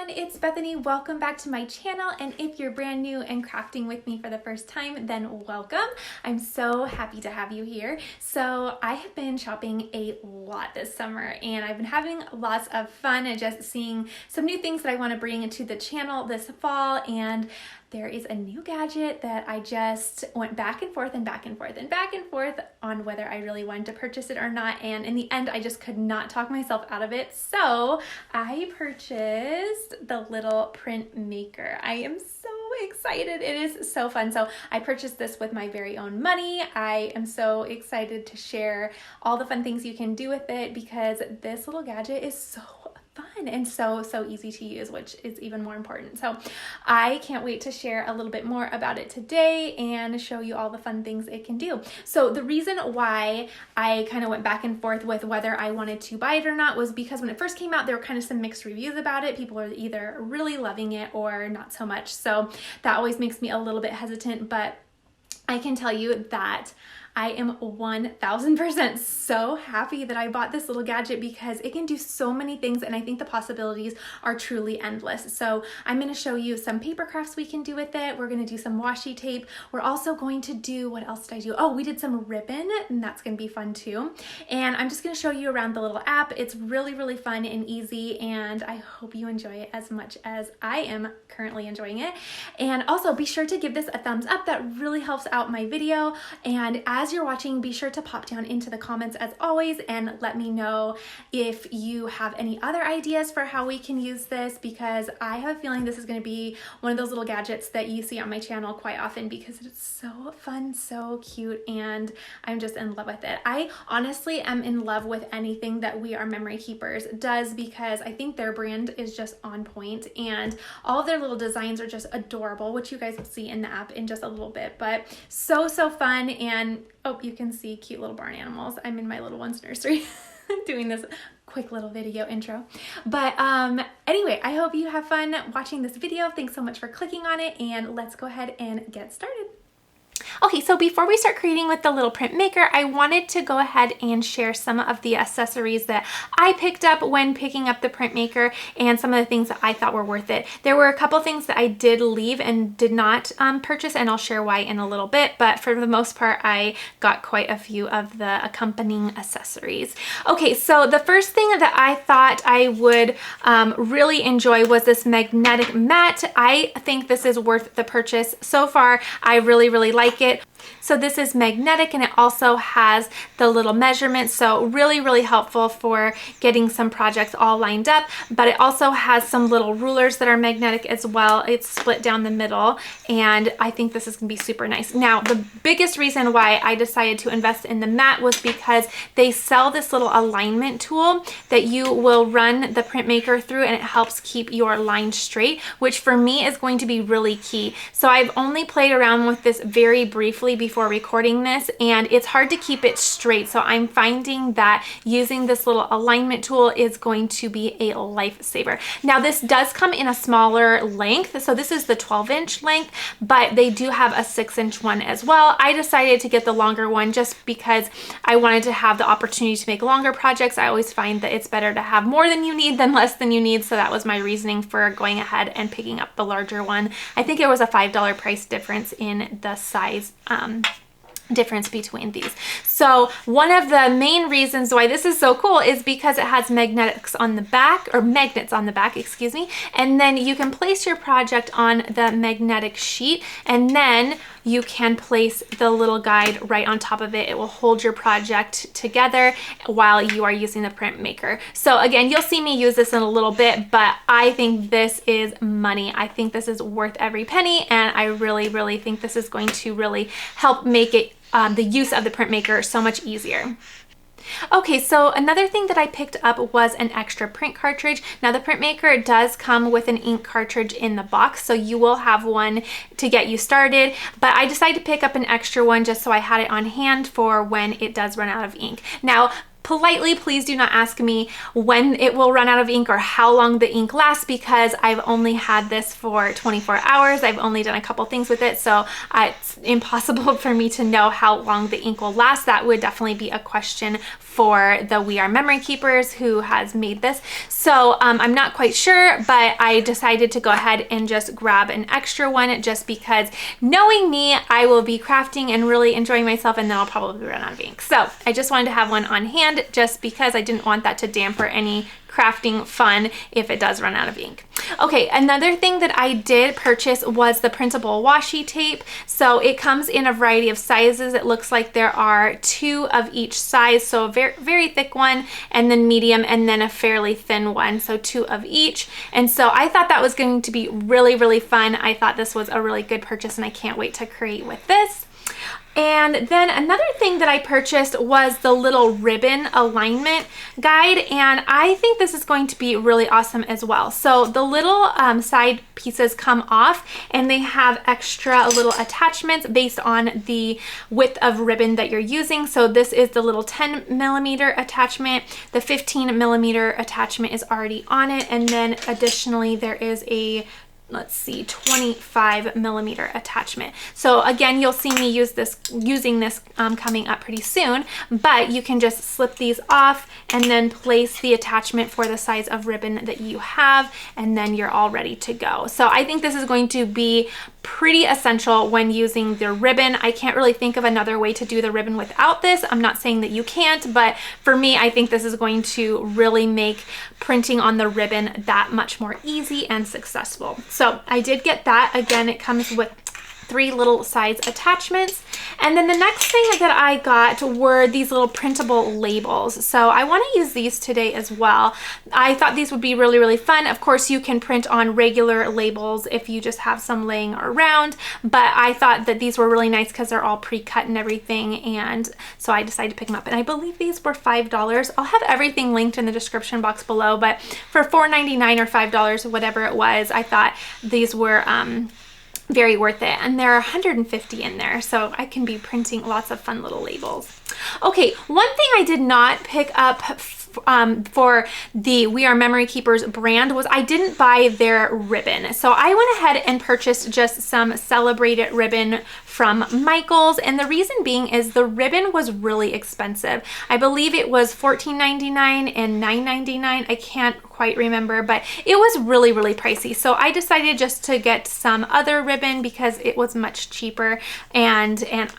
everyone, it's Bethany. Welcome back to my channel, and if you're brand new and crafting with me for the first time, then welcome. I'm so happy to have you here. So I have been shopping a lot this summer, and I've been having lots of fun and just seeing some new things that I want to bring into the channel this fall. And there is a new gadget that I just went back and forth and back and forth and back and forth on whether I really wanted to purchase it or not. And in the end, I just could not talk myself out of it. So I purchased the little printmaker. I am so excited. It is so fun. So I purchased this with my very own money. I am so excited to share all the fun things you can do with it because this little gadget is so fun and so easy to use, which is even more important. So I can't wait to share a little bit more about it today and show you all the fun things it can do. So the reason why I kind of went back and forth with whether I wanted to buy it or not was because when it first came out, there were kind of some mixed reviews about it. People were either really loving it or not so much. So that always makes me a little bit hesitant, but I can tell you that I am 1000% so happy that I bought this little gadget because it can do so many things, and I think the possibilities are truly endless. So I'm going to show you some paper crafts we can do with it. We're going to do some washi tape. We're also going to do, what else did I do? Oh, we did some ribbon, and that's going to be fun too. And I'm just going to show you around the little app. It's really fun and easy, and I hope you enjoy it as much as I am currently enjoying it. And also be sure to give this a thumbs up. That really helps out my video. And as you're watching, be sure to pop down into the comments as always and let me know if you have any other ideas for how we can use this, because I have a feeling this is going to be one of those little gadgets that you see on my channel quite often because it's so fun, so cute, and I'm just in love with it. I honestly am in love with anything that We Are Memory Keepers does because I think their brand is just on point and all of their little designs are just adorable, which you guys will see in the app in just a little bit, but so fun. And oh, you can see cute little barn animals. I'm in my little one's nursery doing this quick little video intro. But anyway, I hope you have fun watching this video. Thanks so much for clicking on it, and let's go ahead and get started. Okay, so before we start creating with the little printmaker, I wanted to go ahead and share some of the accessories that I picked up when picking up the printmaker and some of the things that I thought were worth it. There were a couple things that I did leave and did not purchase, and I'll share why in a little bit, but for the most part, I got quite a few of the accompanying accessories. Okay, so the first thing that I thought I would really enjoy was this magnetic mat. I think this is worth the purchase. So far, I really like it. So this is magnetic, and it also has the little measurements, so really helpful for getting some projects all lined up. But it also has some little rulers that are magnetic as well. It's split down the middle, and I think this is gonna be super nice. Now, the biggest reason why I decided to invest in the mat was because they sell this little alignment tool that you will run the printmaker through, and it helps keep your line straight, which for me is going to be really key. So I've only played around with this very briefly before recording this, and it's hard to keep it straight. So I'm finding that using this little alignment tool is going to be a lifesaver. Now this does come in a smaller length. So this is the 12-inch length, but they do have a 6-inch one as well. I decided to get the longer one just because I wanted to have the opportunity to make longer projects. I always find that it's better to have more than you need than less than you need. So that was my reasoning for going ahead and picking up the larger one. I think it was a $5 price difference in the size difference between these. So one of the main reasons why this is so cool is because it has magnets on the back, excuse me, and then you can place your project on the magnetic sheet, and then you can place the little guide right on top of it. It will hold your project together while you are using the printmaker. So again, you'll see me use this in a little bit, but I think this is money. I think this is worth every penny, and I really think this is going to really help make it the use of the printmaker so much easier. Okay, so another thing that I picked up was an extra print cartridge. Now the printmaker does come with an ink cartridge in the box, so you will have one to get you started, but I decided to pick up an extra one just so I had it on hand for when it does run out of ink. Now, politely, please do not ask me when it will run out of ink or how long the ink lasts, because I've only had this for 24 hours. I've only done a couple things with it, so it's impossible for me to know how long the ink will last. That would definitely be a question for the We Are Memory Keepers who has made this. So I'm not quite sure, but I decided to go ahead and just grab an extra one just because, knowing me, I will be crafting and really enjoying myself, and then I'll probably run out of ink. So I just wanted to have one on hand just because I didn't want that to damper any crafting fun if it does run out of ink. Okay, another thing that I did purchase was the printable washi tape. So it comes in a variety of sizes. It looks like there are 2 of each size, so a very, very thick one, and then medium, and then a fairly thin one, so 2 of each. And so I thought that was going to be really, really fun. I thought this was a really good purchase, and I can't wait to create with this. And then another thing that I purchased was the little ribbon alignment guide, and I think this is going to be really awesome as well. So the little side pieces come off, and they have extra little attachments based on the width of ribbon that you're using. So this is the little 10mm attachment. The 15mm attachment is already on it, and then additionally there is a 25mm attachment. So again, you'll see me using this coming up pretty soon, but you can just slip these off and then place the attachment for the size of ribbon that you have, and then you're all ready to go. So I think this is going to be pretty essential when using the ribbon. I can't really think of another way to do the ribbon without this. I'm not saying that you can't, but for me, I think this is going to really make printing on the ribbon that much more easy and successful. So I did get that. Again, it comes with 3 little size attachments. And then the next thing that I got were these little printable labels. So I want to use these today as well. I thought these would be really, really fun. Of course, you can print on regular labels if you just have some laying around, but I thought that these were really nice because they're all pre-cut and everything, and so I decided to pick them up. And I believe these were $5. I'll have everything linked in the description box below, but for $4.99 or $5, whatever it was, I thought these were very worth it, and there are 150 in there, so I can be printing lots of fun little labels. Okay, one thing I did not pick up for the We Are Memory Keepers brand was I didn't buy their ribbon. So I went ahead and purchased just some celebrated ribbon from Michaels, and the reason being is the ribbon was really expensive. I believe it was $14.99 and $9.99. I can't quite remember, but it was really, really pricey. So I decided just to get some other ribbon because it was much cheaper, and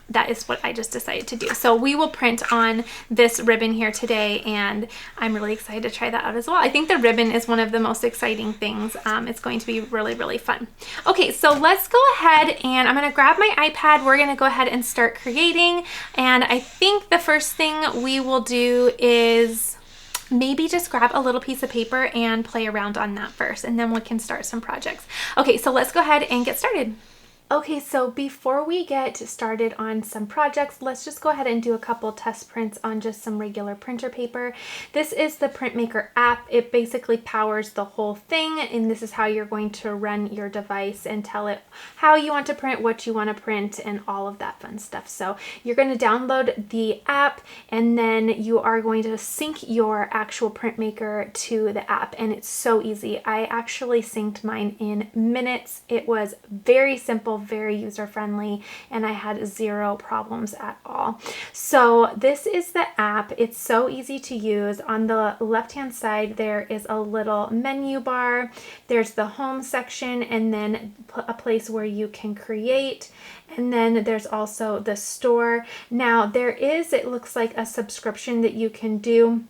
that is what I just decided to do. So we will print on this ribbon here today, and I'm really excited to try that out as well. I think the ribbon is one of the most exciting things. It's going to be really, really fun. Okay, so let's go ahead, and I'm gonna grab my iPad. We're gonna go ahead and start creating, and I think the first thing we will do is maybe just grab a little piece of paper and play around on that first, and then we can start some projects. Okay, so let's go ahead and get started. Okay, so before we get started on some projects, let's just go ahead and do a couple test prints on just some regular printer paper. This is the Printmaker app. It basically powers the whole thing, and this is how you're going to run your device and tell it how you want to print, what you want to print, and all of that fun stuff. So you're going to download the app, and then you are going to sync your actual Printmaker to the app, and it's so easy. I actually synced mine in minutes. It was very simple, very user-friendly, and I had 0 problems at all. So this is the app. It's so easy to use. On the left-hand side, there is a little menu bar. There's the home section, and then a place where you can create. And then there's also the store. Now there is, it looks like, a subscription that you can do.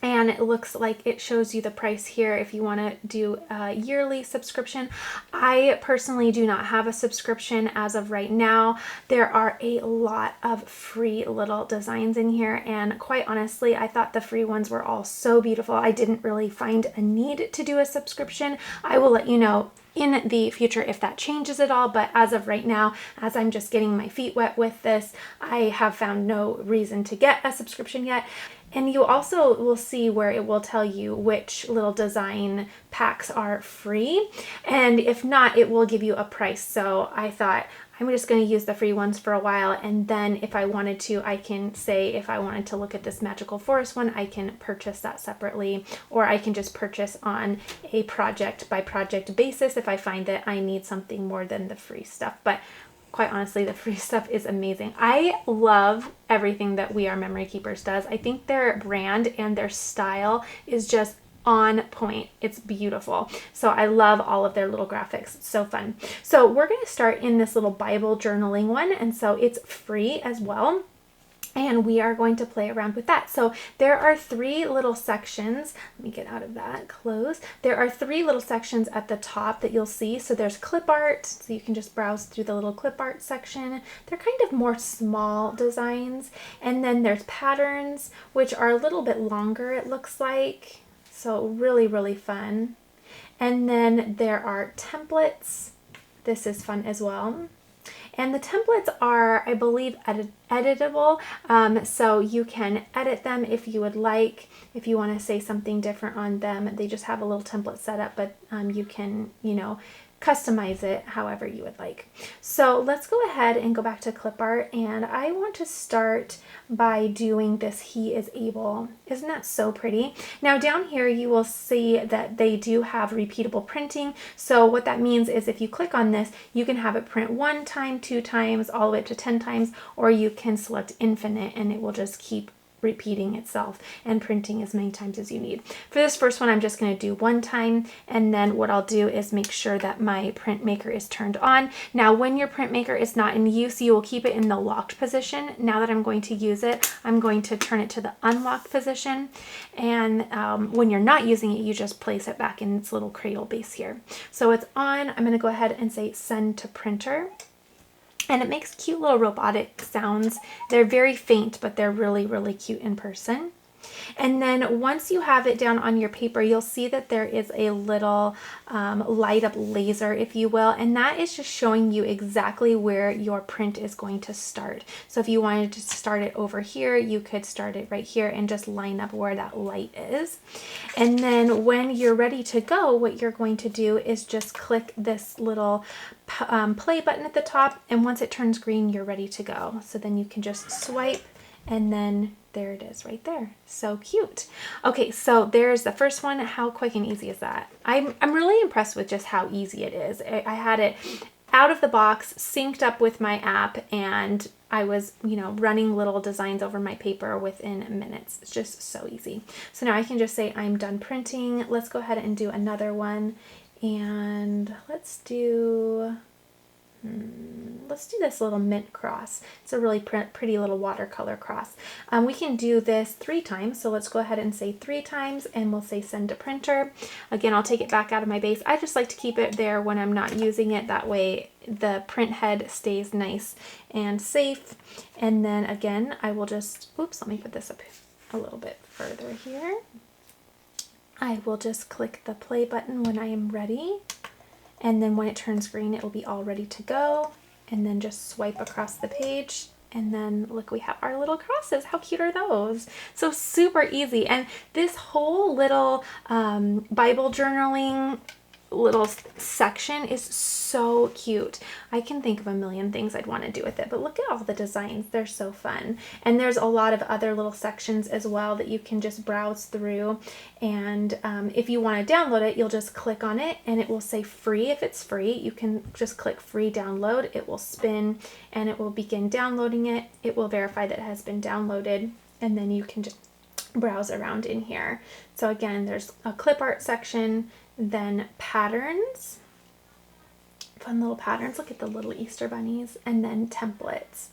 And it looks like it shows you the price here if you want to do a yearly subscription. I personally do not have a subscription as of right now. There are a lot of free little designs in here, and quite honestly, I thought the free ones were all so beautiful. I didn't really find a need to do a subscription. I will let you know in the future if that changes at all, but as of right now, as I'm just getting my feet wet with this, I have found no reason to get a subscription yet. And you also will see where it will tell you which little design packs are free. And if not, it will give you a price. So I thought I'm just going to use the free ones for a while. And then if I wanted to, I can say if I wanted to look at this Magical Forest one, I can purchase that separately, or I can just purchase on a project by project basis if I find that I need something more than the free stuff. But quite honestly, the free stuff is amazing. I love everything that We Are Memory Keepers does. I think their brand and their style is just on point. It's beautiful. So I love all of their little graphics. It's so fun. So we're going to start in this little Bible journaling one. And so it's free as well. And we are going to play around with that. So there are 3 little sections. Let me get out of that, close. There are 3 little sections at the top that you'll see. So there's clip art, so you can just browse through the little clip art section. They're kind of more small designs. And then there's patterns, which are a little bit longer, it looks like. So really, really fun. And then there are templates. This is fun as well. And the templates are, I believe, editable, so you can edit them if you would like. If you want to say something different on them, they just have a little template set up, but you can, customize it however you would like. So let's go ahead and go back to clip art, and I want to start by doing this He Is Able. Isn't that so pretty? Now down here you will see that they do have repeatable printing. So what that means is if you click on this, you can have it print 1 time, 2 times, all the way up to 10 times, or you can select infinite and it will just keep repeating itself and printing as many times as you need. For this first one, I'm just going to do 1 time, and then what I'll do is make sure that my printmaker is turned on. Now, when your printmaker is not in use, you will keep it in the locked position. Now that I'm going to use it, I'm going to turn it to the unlocked position, and when you're not using it, you just place it back in its little cradle base here. So it's on. I'm going to go ahead and say send to printer. And it makes cute little robotic sounds. They're very faint, but they're really, really cute in person. And then once you have it down on your paper, you'll see that there is a little light up laser, if you will, and that is just showing you exactly where your print is going to start. So if you wanted to start it over here, you could start it right here and just line up where that light is. And then when you're ready to go, what you're going to do is just click this little play button at the top, and once it turns green, you're ready to go. So then you can just swipe, and then there it is right there. So cute. Okay, so there's the first one. How quick and easy is that? I'm really impressed with just how easy it is. I had it out of the box, synced up with my app, and I was, running little designs over my paper within minutes. It's just so easy. So now I can just say I'm done printing. Let's go ahead and do another one. And let's do this little mint cross. It's a really pretty little watercolor cross. We can do this 3 times. So let's go ahead and say 3 times, and we'll say send to printer. Again, I'll take it back out of my base. I just like to keep it there when I'm not using it. That way the print head stays nice and safe. And then again, I will just, let me put this up a little bit further here. I will just click the play button when I am ready. And then when it turns green, it will be all ready to go. And then just swipe across the page. And then look, we have our little crosses. How cute are those? So super easy. And this whole little Bible journaling little section is so cute. I can think of a million things I'd want to do with it, but look at all the designs. They're so fun. And there's a lot of other little sections as well that you can just browse through. And if you want to download it, you'll just click on it and it will say free. If it's free, you can just click free download. It will spin and it will begin downloading it. It will verify that it has been downloaded, and then you can just browse around in here. So again, there's a clip art section, then patterns, fun little patterns. Look at the little Easter bunnies, and then templates.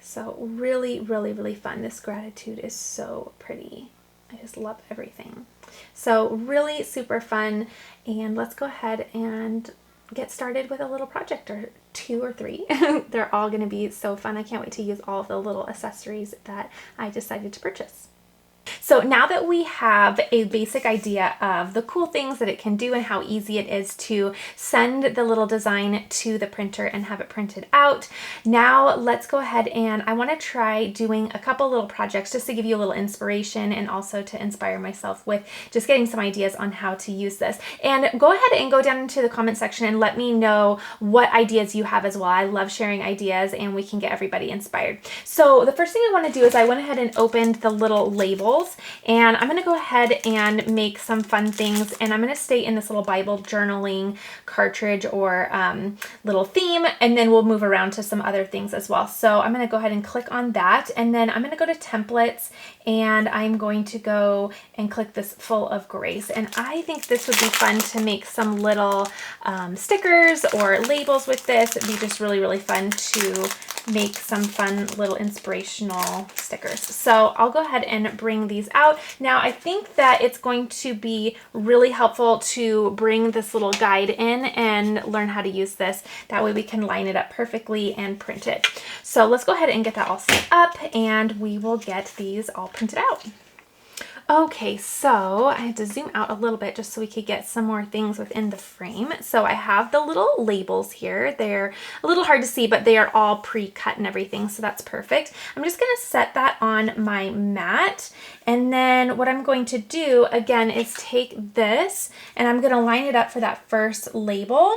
So really, really, really fun. This gratitude is so pretty. I just love everything. So really super fun. And let's go ahead and get started with a little project or 2 or 3. They're all going to be so fun. I can't wait to use all of the little accessories that I decided to purchase. So now that we have a basic idea of the cool things that it can do and how easy it is to send the little design to the printer and have it printed out, now let's go ahead and I want to try doing a couple little projects just to give you a little inspiration and also to inspire myself with just getting some ideas on how to use this. And go ahead and go down into the comment section and let me know what ideas you have as well. I love sharing ideas and we can get everybody inspired. So the first thing I want to do is I went ahead and opened the little labels, and I'm going to go ahead and make some fun things, and I'm going to stay in this little Bible journaling cartridge or little theme, and then we'll move around to some other things as well. So I'm going to go ahead and click on that, and then I'm going to go to templates, and I'm going to go and click this full of grace. And I think this would be fun to make some little stickers or labels with this. It'd be just really, really fun to make some fun little inspirational stickers. So I'll go ahead and bring these out. Now I think that it's going to be really helpful to bring this little guide in and learn how to use this. That way we can line it up perfectly and print it. So let's go ahead and get that all set up and we will get these all printed out. Okay, so I had to zoom out a little bit just so we could get some more things within the frame. So I have the little labels here. They're a little hard to see, but they are all pre-cut and everything, so that's perfect. I'm just gonna set that on my mat, and then what I'm going to do, again, is take this, and I'm gonna line it up for that first label.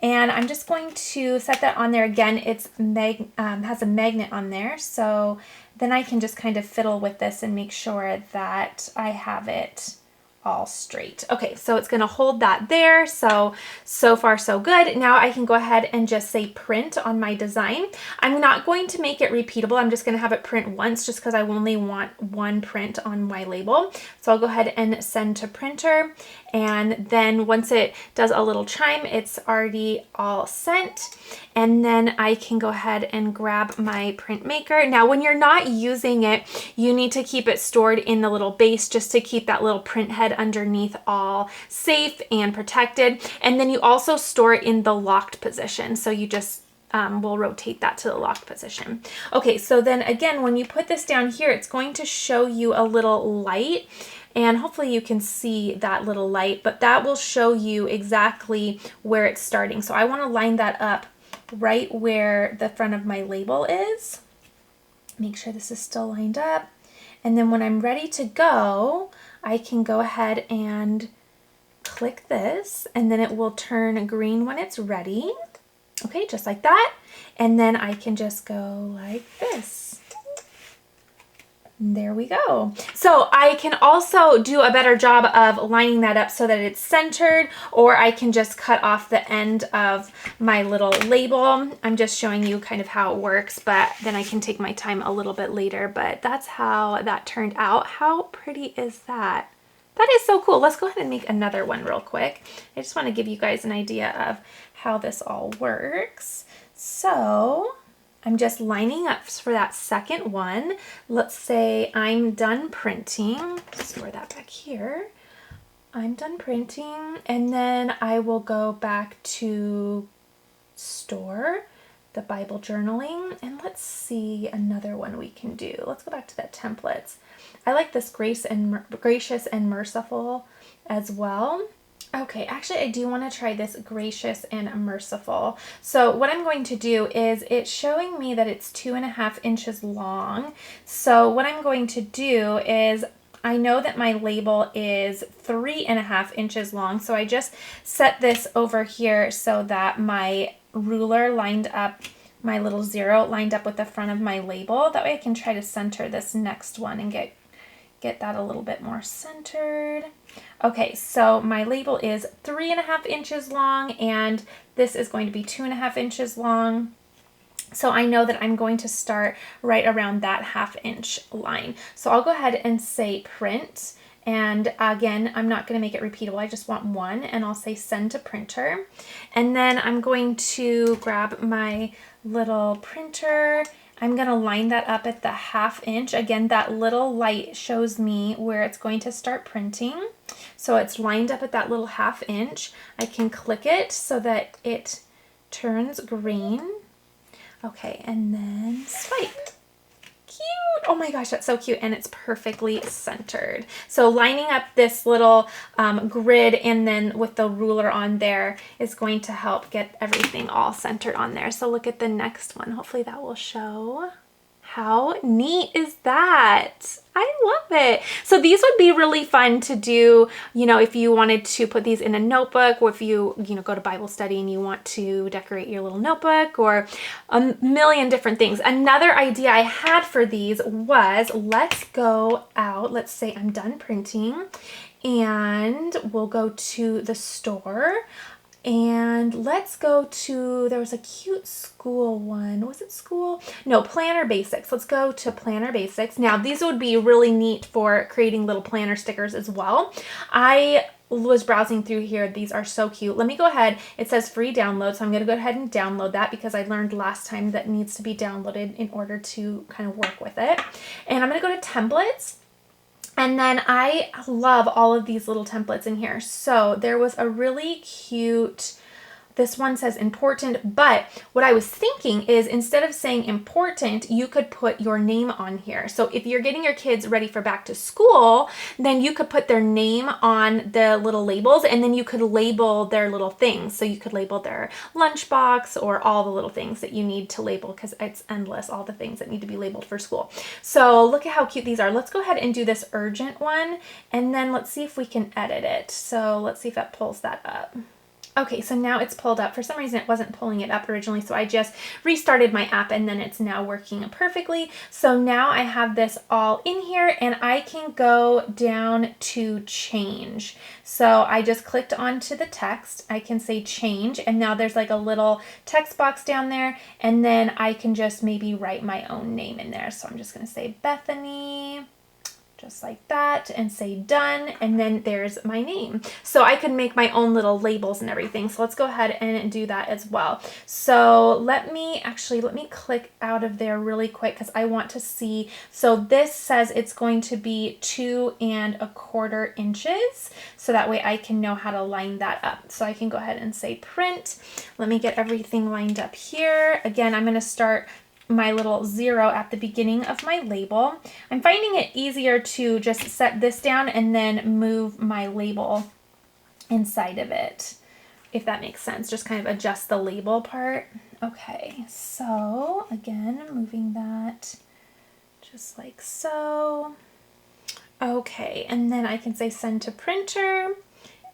And I'm just going to set that on there again. It's has a magnet on there, so then I can just kind of fiddle with this and make sure that I have it all straight. Okay, so it's going to hold that there. So far so good. Now I can go ahead and just say print on my design. I'm not going to make it repeatable. I'm just going to have it print once just because I only want one print on my label. So I'll go ahead and send to printer. And then once it does a little chime, it's already all sent. And then I can go ahead and grab my printmaker. Now, when you're not using it, you need to keep it stored in the little base just to keep that little print head underneath all safe and protected. And then you also store it in the locked position. So you just we'll rotate that to the locked position. Okay, so then again, when you put this down here, it's going to show you a little light. And hopefully you can see that little light, but that will show you exactly where it's starting. So I want to line that up right where the front of my label is. Make sure this is still lined up. And then when I'm ready to go, I can go ahead and click this, and then it will turn green when it's ready. Okay, just like that. And then I can just go like this. There we go. So I can also do a better job of lining that up so that it's centered, or I can just cut off the end of my little label. I'm just showing you kind of how it works, but then I can take my time a little bit later, but that's how that turned out. How pretty is that? That is so cool. Let's go ahead and make another one real quick. I just want to give you guys an idea of how this all works. So I'm just lining up for that second one. Let's say I'm done printing. Store that back here. I'm done printing, and then I will go back to store the Bible journaling, and let's see another one we can do. Let's go back to that templates. I like this gracious and merciful as well. Okay, actually I do want to try this gracious and merciful. So what I'm going to do is, it's showing me that it's 2.5 inches long. So what I'm going to do is, I know that my label is 3.5 inches long. So I just set this over here so that my ruler lined up, my little 0 lined up with the front of my label. That way I can try to center this next one and get that a little bit more centered. Okay, so my label is 3.5 inches long, and this is going to be 2.5 inches long. So I know that I'm going to start right around that 1/2 inch line. So I'll go ahead and say print. And again, I'm not going to make it repeatable. I just want one, and I'll say send to printer. And then I'm going to grab my little printer. I'm going to line that up at the 1/2 inch. Again, that little light shows me where it's going to start printing. So it's lined up at that little 1/2 inch. I can click it so that it turns green. Okay, and then swipe. cute. Oh my gosh, that's so cute. And it's perfectly centered. So lining up this little grid and then with the ruler on there is going to help get everything all centered on there. So look at the next one. Hopefully that will show. How neat is that? I love it. So these would be really fun to do, you know, if you wanted to put these in a notebook, or if you go to Bible study and you want to decorate your little notebook, or a million different things. Another idea I had for these was, let's go out. Let's say I'm done printing and we'll go to the store. And let's go to, there was a cute school one. Was it school? No, Planner Basics. Let's go to Planner Basics. Now, these would be really neat for creating little planner stickers as well. I was browsing through here. These are so cute. Let me go ahead. It says free download, so I'm going to go ahead and download that because I learned last time that needs to be downloaded in order to kind of work with it. And I'm going to go to templates. And then I love all of these little templates in here. So there was a really cute, this one says important, but what I was thinking is instead of saying important, you could put your name on here. So if you're getting your kids ready for back to school, then you could put their name on the little labels, and then you could label their little things. So you could label their lunchbox or all the little things that you need to label, because it's endless, all the things that need to be labeled for school. So look at how cute these are. Let's go ahead and do this urgent one, and then let's see if we can edit it. So let's see if that pulls that up. Okay, so now it's pulled up. For some reason, it wasn't pulling it up originally, so I just restarted my app and then it's now working perfectly. So now I have this all in here and I can go down to change. So I just clicked onto the text. I can say change, and now there's like a little text box down there, and then I can just maybe write my own name in there. So I'm just going to say Bethany, just like that, and say done, and then there's my name. So I could make my own little labels and everything. So let's go ahead and do that as well. So let me click out of there really quick because I want to see. So this says it's going to be 2 1/4 inches. So that way I can know how to line that up. So I can go ahead and say print. Let me get everything lined up here. Again, I'm going to start my little 0 at the beginning of my label. I'm finding it easier to just set this down and then move my label inside of it, if that makes sense. Just kind of adjust the label part. Okay, so again, moving that just like so. Okay, and then I can say send to printer,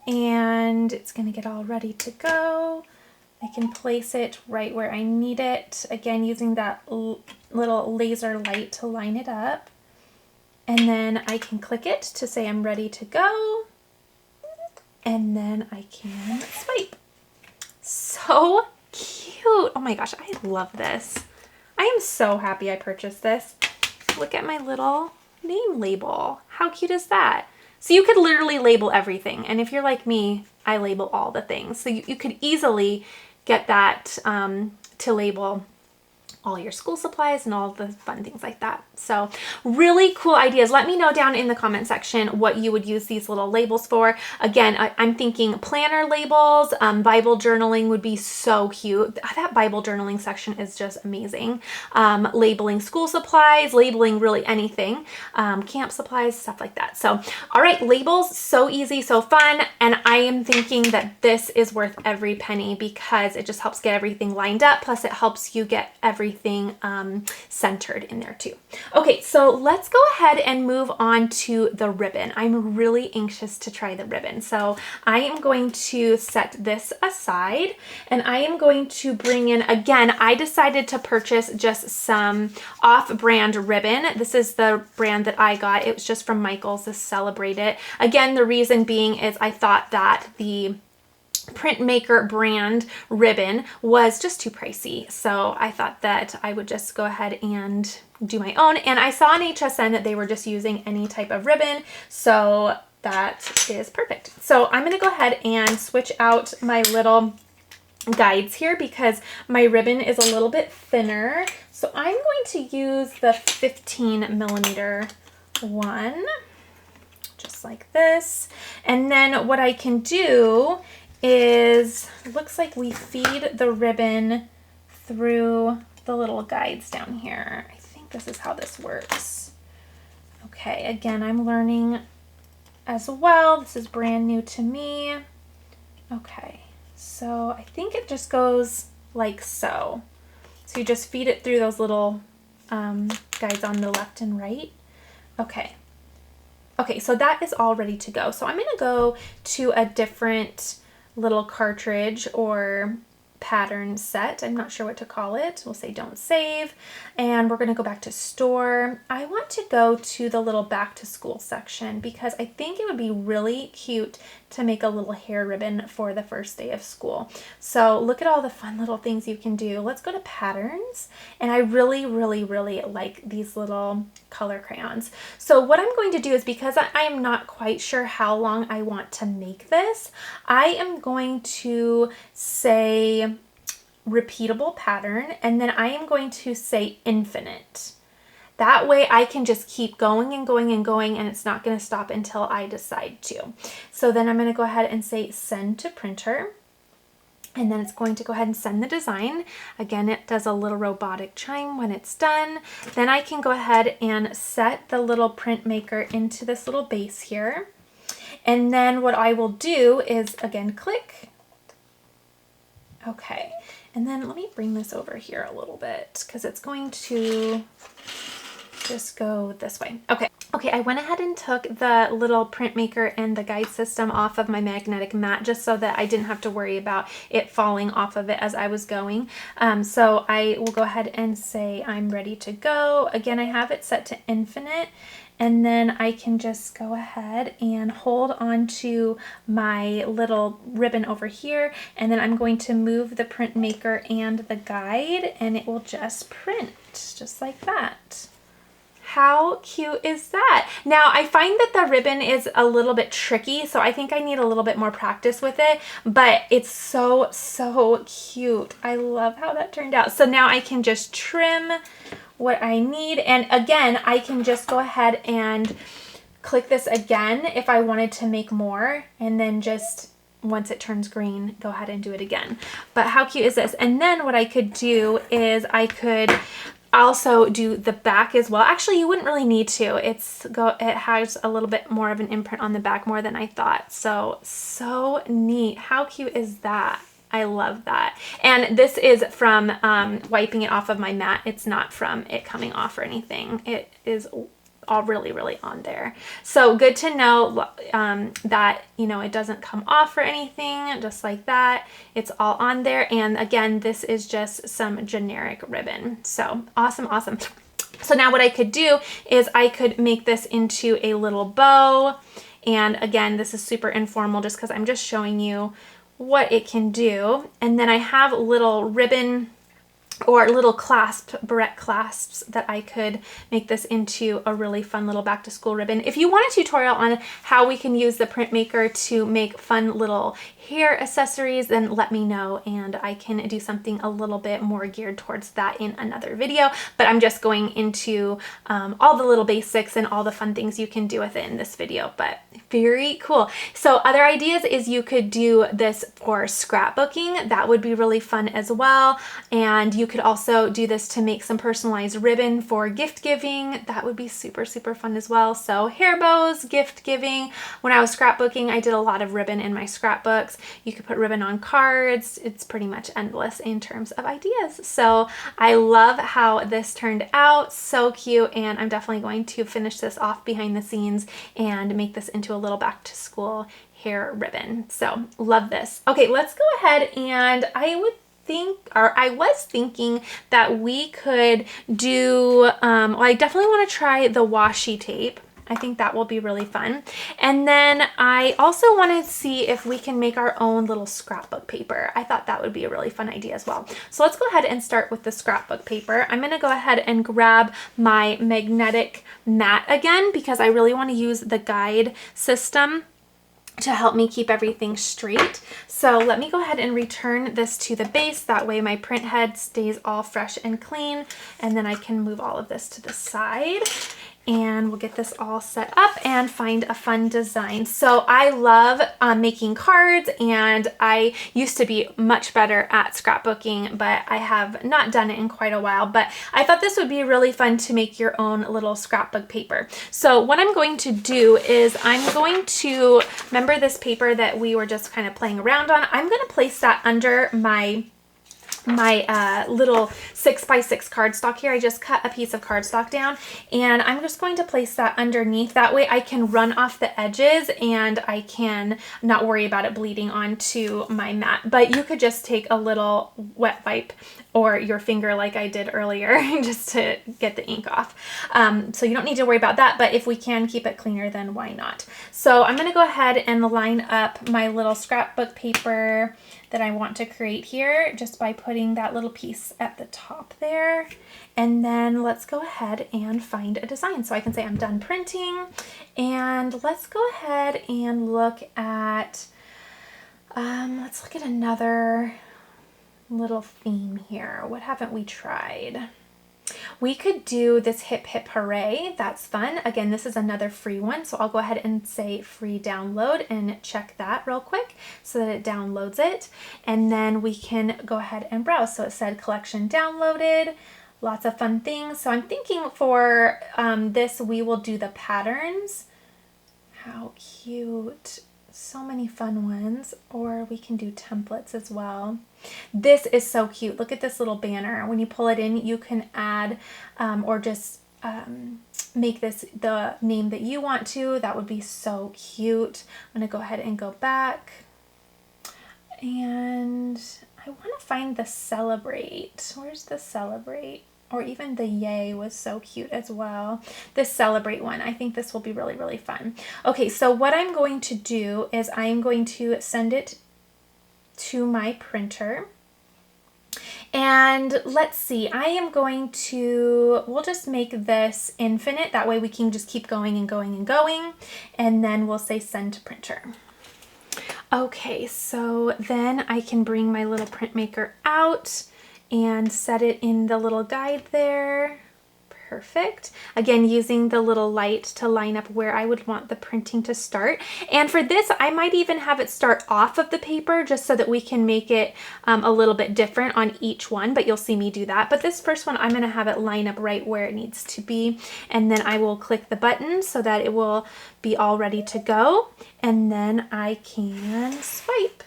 and it's gonna get all ready to go. I can place it right where I need it. Again, using that little laser light to line it up. And then I can click it to say I'm ready to go. And then I can swipe. So cute. Oh my gosh, I love this. I am so happy I purchased this. Look at my little name label. How cute is that? So you could literally label everything. And if you're like me, I label all the things. So you could easily get that to label all your school supplies and all the fun things like that. So really cool ideas. Let me know down in the comment section what you would use these little labels for. Again, I'm thinking planner labels, Bible journaling would be so cute. That Bible journaling section is just amazing. Labeling school supplies, labeling really anything, camp supplies, stuff like that. So, all right, labels, so easy, so fun. And I am thinking that this is worth every penny because it just helps get everything lined up. Plus it helps you get everything centered in there too. Okay, so let's go ahead and move on to the ribbon. I'm really anxious to try the ribbon. So I am going to set this aside and I am going to bring in, again, I decided to purchase just some off-brand ribbon. This is the brand that I got. It was just from Michael's to celebrate it. Again, the reason being is I thought that the Printmaker brand ribbon was just too pricey. So I thought that I would just go ahead and do my own. And I saw on HSN that they were just using any type of ribbon. So that is perfect. So I'm going to go ahead and switch out my little guides here because my ribbon is a little bit thinner. So I'm going to use the 15mm one, just like this. And then what I can do is, looks like we feed the ribbon through the little guides down here. I think this is how this works. Okay, again, I'm learning as well. This is brand new to me. Okay, so I think it just goes like so. So you just feed it through those little guides on the left and right. Okay. Okay, so that is all ready to go. So I'm going to go to a different little cartridge or pattern set. I'm not sure what to call it. We'll say don't save. And we're going to go back to store. I want to go to the little back to school section because I think it would be really cute to make a little hair ribbon for the first day of school. So look at all the fun little things you can do. Let's go to patterns. And I really, really, really like these little color crayons. So what I'm going to do is, because I am not quite sure how long I want to make this, I am going to say repeatable pattern, and then I am going to say infinite. That way I can just keep going and going and going, and it's not going to stop until I decide to. So then I'm going to go ahead and say send to printer. And then it's going to go ahead and send the design. Again, it does a little robotic chime when it's done. Then I can go ahead and set the little printmaker into this little base here. And then what I will do is, again, click. Okay. And then let me bring this over here a little bit because it's going to just go this way. Okay. Okay, I went ahead and took the little printmaker and the guide system off of my magnetic mat just so that I didn't have to worry about it falling off of it as I was going. So I will go ahead and say I'm ready to go. Again, I have it set to infinite, and then I can just go ahead and hold on to my little ribbon over here, and then I'm going to move the printmaker and the guide, and it will just print just like that. How cute is that? Now, I find that the ribbon is a little bit tricky, so I think I need a little bit more practice with it, but it's so, so cute. I love how that turned out. So now I can just trim what I need, and again, I can just go ahead and click this again if I wanted to make more, and then just once it turns green, go ahead and do it again. But how cute is this? And then what I could do is I could also do the back as well. Actually, you wouldn't really need to. It has a little bit more of an imprint on the back, more than I thought. So neat. How cute is that? I love that. And this is from wiping it off of my mat. It's not from it coming off or anything. It is all really, really on there. So good to know that, you know, it doesn't come off or anything, just like that. It's all on there. And again, this is just some generic ribbon. So awesome, awesome. So now what I could do is I could make this into a little bow. And again, this is super informal just because I'm just showing you what it can do. And then I have little ribbon or little barrette clasps that I could make this into a really fun little back to school ribbon. If you want a tutorial on how we can use the printmaker to make fun little hair accessories, then let me know and I can do something a little bit more geared towards that in another video. But I'm just going into all the little basics and all the fun things you can do with it in this video, but very cool. So other ideas is you could do this for scrapbooking. That would be really fun as well. And you could also do this to make some personalized ribbon for gift giving. That would be super, super fun as well. So hair bows, gift giving. When I was scrapbooking, I did a lot of ribbon in my scrapbooks. You could put ribbon on cards. It's pretty much endless in terms of ideas. So I love how this turned out. So cute. And I'm definitely going to finish this off behind the scenes and make this into a little back to school hair ribbon. So love this. Okay, let's go ahead, and I was thinking that we could do, well, I definitely want to try the washi tape. I think that will be really fun. And then I also want to see if we can make our own little scrapbook paper. I thought that would be a really fun idea as well. So let's go ahead and start with the scrapbook paper. I'm going to go ahead and grab my magnetic mat again because I really want to use the guide system to help me keep everything straight. So let me go ahead and return this to the base. That way my print head stays all fresh and clean. And then I can move all of this to the side. and we'll get this all set up and find a fun design. So I love making cards, and I used to be much better at scrapbooking, but I have not done it in quite a while. But I thought this would be really fun to make your own little scrapbook paper. So what I'm going to do is I'm going to, remember this paper that we were just kind of playing around on? I'm going to place that under my little 6x6 cardstock here. I just cut a piece of cardstock down, and I'm just going to place that underneath. That way I can run off the edges and I can not worry about it bleeding onto my mat. But you could just take a little wet wipe or your finger like I did earlier just to get the ink off. So you don't need to worry about that, but if we can keep it cleaner, then why not? So I'm gonna go ahead and line up my little scrapbook paper that I want to create here just by putting that little piece at the top there. And then let's go ahead and find a design. So I can say I'm done printing, and let's go ahead and look at, let's look at another little theme here. What haven't we tried? We could do this hip hip hooray. That's fun. Again, this is another free one, so I'll go ahead and say free download and check that real quick so that it downloads it, and then we can go ahead and browse. So it said collection downloaded, lots of fun things. So I'm thinking for this we will do the patterns. How cute. So many fun ones. Or we can do templates as well. This is so cute. Look at this little banner. When you pull it in, you can add or just make this the name that you want to. That would be so cute. I'm going to go ahead and go back. And I want to find the celebrate. Where's the celebrate? Or even the yay was so cute as well. This celebrate one, I think this will be really, really fun. Okay, so what I'm going to do is I'm going to send it to my printer. And let's see, I am going to, we'll just make this infinite. That way we can just keep going and going and going. And then we'll say send to printer. Okay, so then I can bring my little printmaker out and set it in the little guide there. Perfect. Again, using the little light to line up where I would want the printing to start. And for this, I might even have it start off of the paper just so that we can make it a little bit different on each one, but you'll see me do that. But this first one, I'm going to have it line up right where it needs to be. And then I will click the button so that it will be all ready to go. And then I can swipe.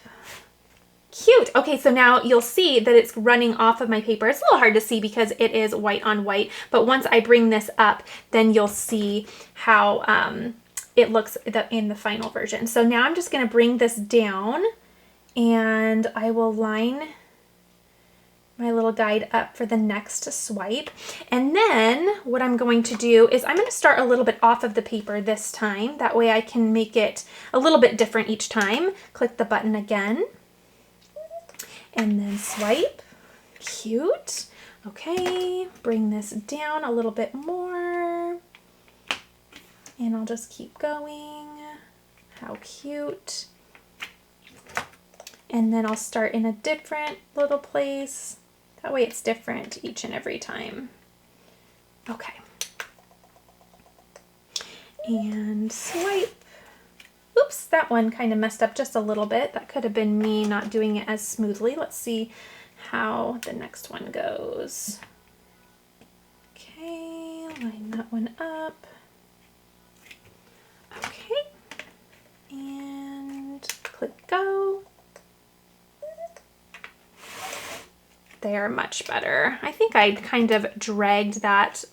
Cute. Okay, so now you'll see that it's running off of my paper. It's a little hard to see because it is white on white, but once I bring this up, then you'll see how it looks in the final version. So now I'm just going to bring this down, and I will line my little guide up for the next swipe. And then what I'm going to do is I'm going to start a little bit off of the paper this time. That way I can make it a little bit different each time. Click the button again. And then swipe. Cute. Okay, bring this down a little bit more. And I'll just keep going. How cute. And then I'll start in a different little place. That way it's different each and every time. Okay. And swipe. Oops, that one kind of messed up just a little bit. That could have been me not doing it as smoothly. Let's see how the next one goes. Okay, line that one up. Okay, and click go. They are much better. I think I kind of dragged that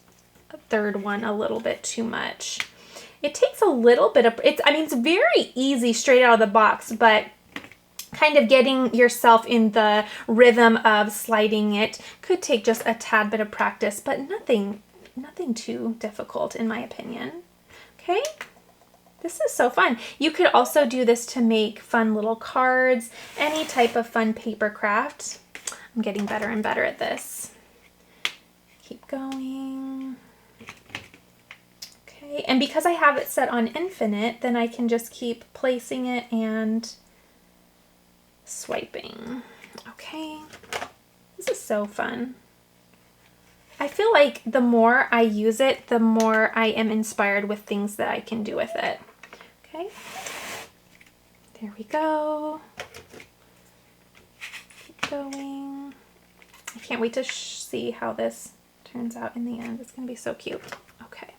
third one a little bit too much. It takes a little bit of, I mean, it's very easy straight out of the box, but kind of getting yourself in the rhythm of sliding it could take just a tad bit of practice, but nothing too difficult in my opinion. Okay, this is so fun. You could also do this to make fun little cards, any type of fun paper craft. I'm getting better and better at this. Keep going. Okay, and because I have it set on infinite, then I can just keep placing it and swiping. Okay, this is so fun. I feel like the more I use it, the more I am inspired with things that I can do with it. Okay, there we go. Keep going. I can't wait to see how this turns out in the end. It's gonna be so cute. Okay.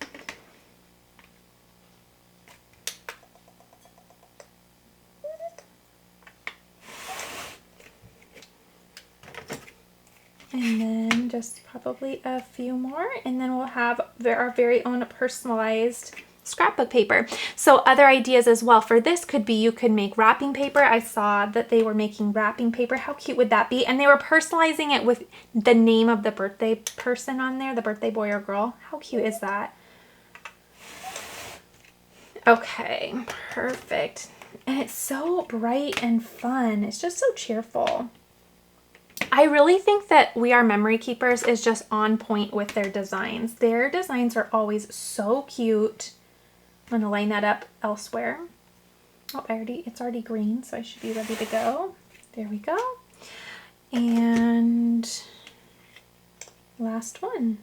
And then just probably a few more, and then we'll have our very own personalized scrapbook paper. So other ideas as well for this could be you could make wrapping paper. I saw that they were making wrapping paper. How cute would that be? And they were personalizing it with the name of the birthday person on there, the birthday boy or girl. How cute is that? Okay, perfect. And it's so bright and fun. It's just so cheerful. I really think that We Are Memory Keepers is just on point with their designs. Their designs are always so cute. I'm gonna line that up elsewhere. Oh, it's already green, so I should be ready to go. There we go. And last one.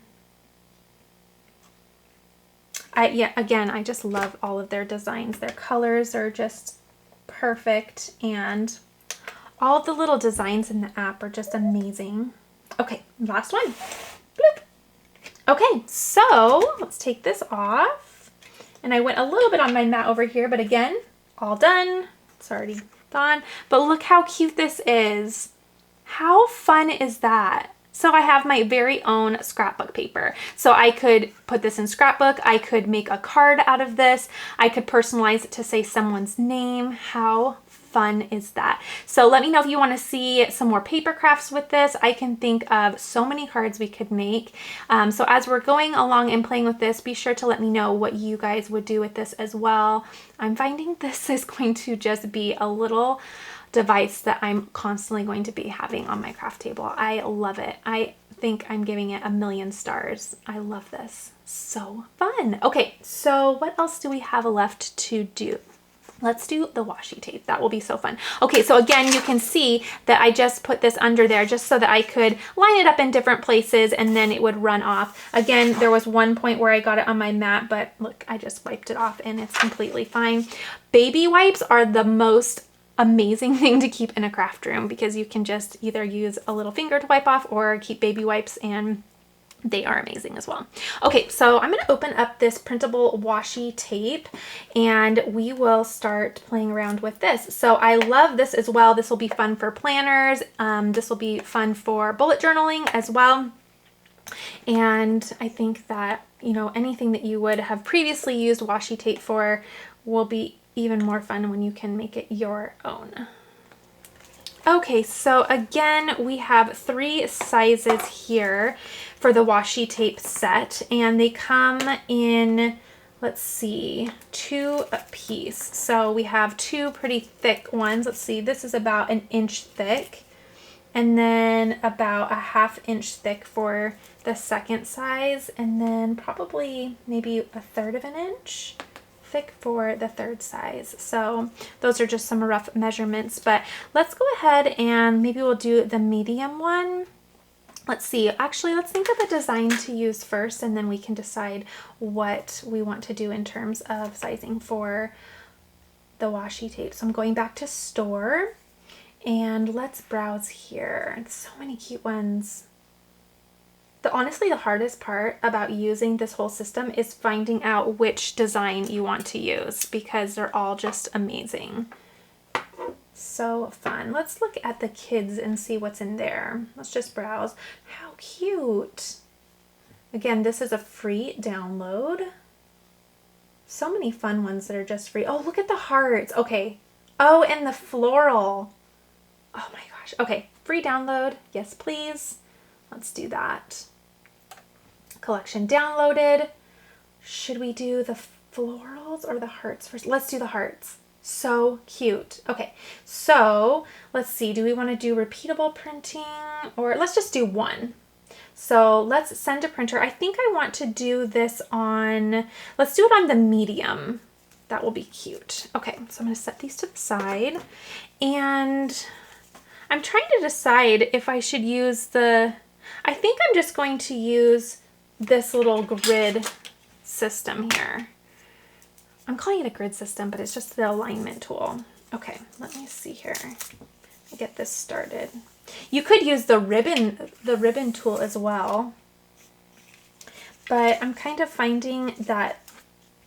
Again, I just love all of their designs. Their colors are just perfect, and all of the little designs in the app are just amazing. Okay, last one. Bloop. Okay, so let's take this off. And I went a little bit on my mat over here, but again, all done. It's already gone. But look how cute this is. How fun is that? So I have my very own scrapbook paper. So I could put this in scrapbook. I could make a card out of this. I could personalize it to say someone's name. How fun is that? So let me know if you want to see some more paper crafts with this. I can think of so many cards we could make. So as we're going along and playing with this, be sure to let me know what you guys would do with this as well. I'm finding this is going to just be a little device that I'm constantly going to be having on my craft table. I love it. I think I'm giving it 1,000,000 stars. I love this. So fun. Okay, so what else do we have left to do? Let's do the washi tape. That will be so fun. Okay, so again, you can see that I just put this under there just so that I could line it up in different places and then it would run off. Again, there was one point where I got it on my mat, but look, I just wiped it off and it's completely fine. Baby wipes are the most amazing thing to keep in a craft room because you can just either use a little finger to wipe off or keep baby wipes, and they are amazing as well. Okay, so I'm going to open up this printable washi tape and we will start playing around with this. So I love this as well. This will be fun for planners. This will be fun for bullet journaling as well. And I think that, you know, anything that you would have previously used washi tape for will be even more fun when you can make it your own. Okay, so again, we have 3 sizes here for the washi tape set, and they come in, let's see, 2 a piece. So we have 2 pretty thick ones. Let's see, this is about 1 inch thick, and then about a 1/2 inch thick for the second size, and then probably maybe 1/3 of an inch thick for the third size. So those are just some rough measurements, but let's go ahead and maybe we'll do the medium one. Let's see, actually, let's think of the design to use first, and then we can decide what we want to do in terms of sizing for the washi tape. So I'm going back to store and let's browse here. It's so many cute ones. Honestly, the hardest part about using this whole system is finding out which design you want to use because they're all just amazing. So fun. Let's look at the kids and see what's in there. Let's just browse. How cute. Again, this is a free download. So many fun ones that are just free. Oh, look at the hearts. Okay. Oh, and the floral. Oh my gosh. Okay, free download. Yes, please. Let's do that. Collection downloaded. Should we do the florals or the hearts first? Let's do the hearts. So cute. Okay, so let's see. Do we want to do repeatable printing, or let's just do one? So let's send to printer. I think I want to do this on, let's do it on the medium. That will be cute. Okay, so I'm going to set these to the side, and I'm trying to decide if I should use the, I think I'm just going to use this little grid system here. I'm calling it a grid system, but it's just the alignment tool. Okay, let me see here. Get this started. You could use the ribbon tool as well, but I'm kind of finding that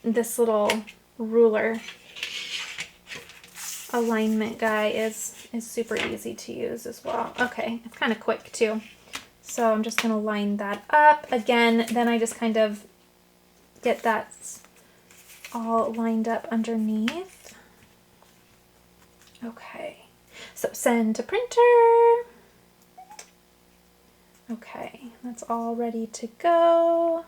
this little ruler alignment guy is super easy to use as well. Okay, it's kind of quick too. So I'm just going to line that up again. Then I just kind of get that all lined up underneath. Okay, so send to printer. Okay, that's all ready to go.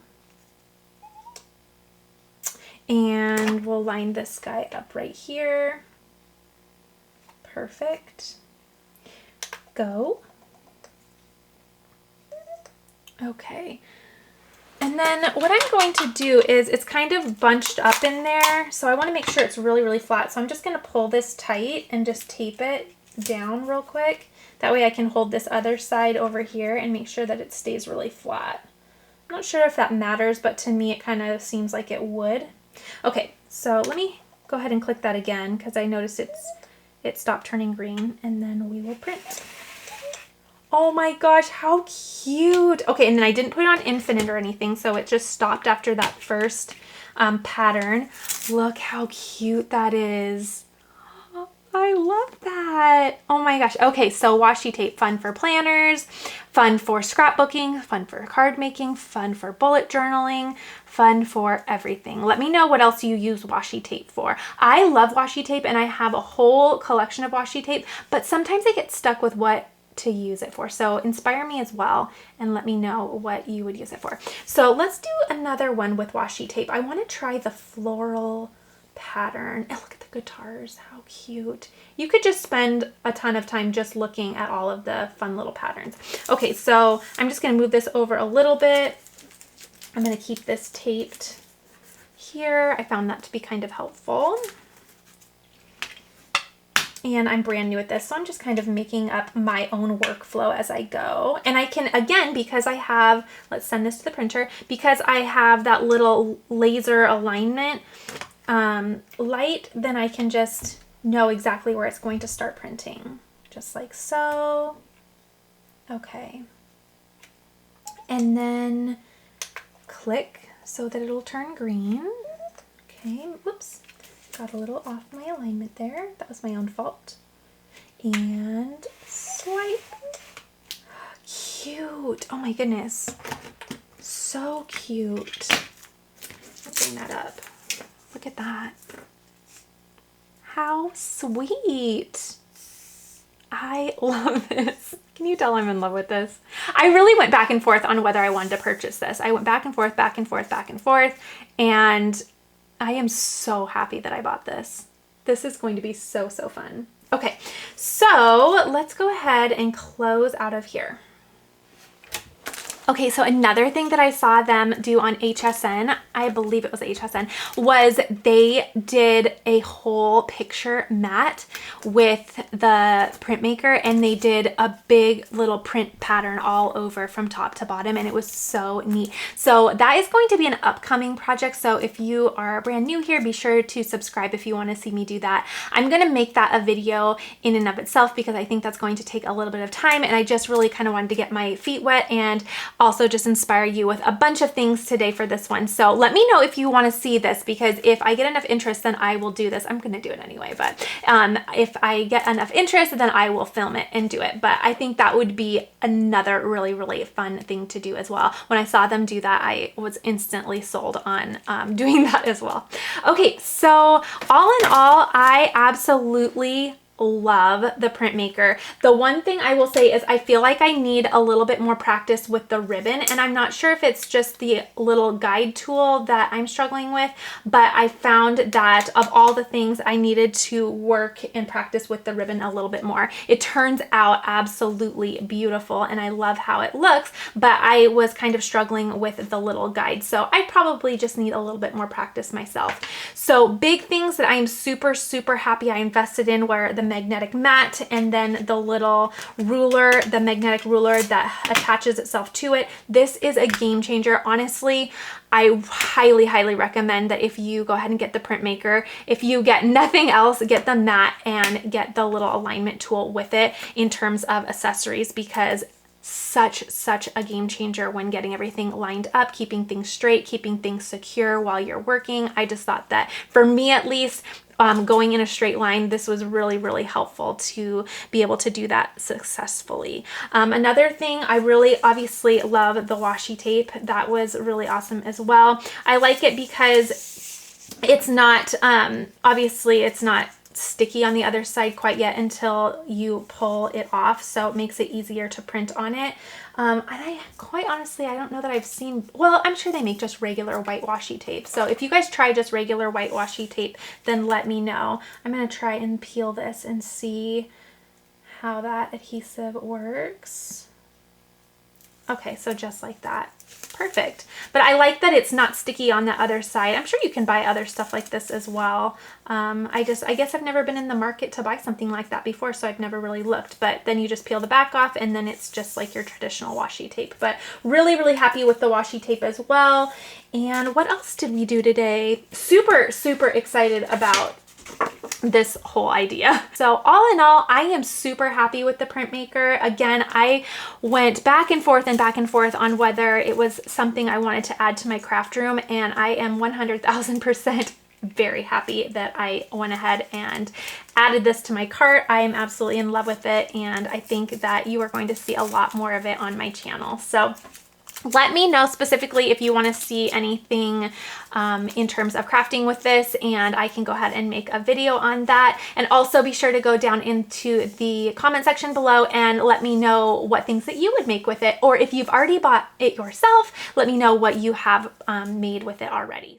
And we'll line this guy up right here. Perfect. Go. Okay. And then what I'm going to do is, it's kind of bunched up in there, so I want to make sure it's really, really flat. So I'm just going to pull this tight and just tape it down real quick. That way I can hold this other side over here and make sure that it stays really flat. I'm not sure if that matters, but to me it kind of seems like it would. Okay, so let me go ahead and click that again because I noticed it stopped turning green, and then we will print. Oh my gosh, how cute. Okay, and then I didn't put it on infinite or anything, so it just stopped after that first pattern. Look how cute that is. I love that. Oh my gosh. Okay, so washi tape, fun for planners, fun for scrapbooking, fun for card making, fun for bullet journaling, fun for everything. Let me know what else you use washi tape for. I love washi tape and I have a whole collection of washi tape, but sometimes I get stuck with what to use it for. So inspire me as well and let me know what you would use it for. So let's do another one with washi tape. I want to try the floral pattern. And look at the guitars, how cute. You could just spend a ton of time just looking at all of the fun little patterns. Okay, so I'm just going to move this over a little bit. I'm going to keep this taped here. I found that to be kind of helpful. And I'm brand new at this, so I'm just kind of making up my own workflow as I go. And I can, again, because I have, let's send this to the printer, because I have that little laser alignment light, then I can just know exactly where it's going to start printing. Just like so. Okay. And then click so that it'll turn green. Okay, whoops. Got a little off my alignment there. That was my own fault. And swipe. Cute. Oh my goodness. So cute. Let's bring that up. Look at that. How sweet. I love this. Can you tell I'm in love with this? I really went back and forth on whether I wanted to purchase this. I went back and forth, back and forth, back and forth, and I am so happy that I bought this. This is going to be so, so fun. Okay, so let's go ahead and close out of here. Okay, so another thing that I saw them do on HSN, I believe it was HSN, was they did a whole picture mat with the printmaker, and they did a big little print pattern all over from top to bottom, and it was so neat. So that is going to be an upcoming project. So if you are brand new here, be sure to subscribe if you want to see me do that. I'm going to make that a video in and of itself because I think that's going to take a little bit of time, and I just really kind of wanted to get my feet wet and also just inspire you with a bunch of things today for this one. So let me know if you want to see this, because if I get enough interest, then I will do this. I'm going to do it anyway, but if I get enough interest, then I will film it and do it. But I think that would be another really, really fun thing to do as well. When I saw them do that, I was instantly sold on doing that as well. Okay, so all in all, I absolutely love the printmaker. The one thing I will say is I feel like I need a little bit more practice with the ribbon, and I'm not sure if it's just the little guide tool that I'm struggling with, but I found that of all the things, I needed to work and practice with the ribbon a little bit more. It turns out absolutely beautiful and I love how it looks, but I was kind of struggling with the little guide, so I probably just need a little bit more practice myself. So big things that I am super, super happy I invested in were the magnetic mat and then the little ruler, the magnetic ruler that attaches itself to it. This is a game changer. Honestly, I highly, highly recommend that if you go ahead and get the printmaker, if you get nothing else, get the mat and get the little alignment tool with it in terms of accessories, because such a game changer when getting everything lined up, keeping things straight, keeping things secure while you're working. I just thought that for me at least, going in a straight line, this was really, really helpful to be able to do that successfully. Another thing, I really obviously love the washi tape. That was really awesome as well. I like it because it's not, obviously it's not sticky on the other side quite yet until you pull it off, so it makes it easier to print on it. And I quite honestly, I don't know that I've seen, well, I'm sure they make just regular white washi tape. So if you guys try just regular white washi tape, then let me know. I'm going to try and peel this and see how that adhesive works. Okay, so just like that. Perfect. But I like that it's not sticky on the other side. I'm sure you can buy other stuff like this as well. I guess I've never been in the market to buy something like that before, so I've never really looked. But then you just peel the back off and then it's just like your traditional washi tape. But really, really happy with the washi tape as well. And what else did we do today? Super, super excited about this whole idea. So all in all, I am super happy with the printmaker. Again, I went back and forth on whether it was something I wanted to add to my craft room, and I am 100,000% very happy that I went ahead and added this to my cart. I am absolutely in love with it, and I think that you are going to see a lot more of it on my channel. So let me know specifically if you want to see anything in terms of crafting with this, and I can go ahead and make a video on that. And also be sure to go down into the comment section below and let me know what things that you would make with it, or if you've already bought it yourself, let me know what you have made with it already.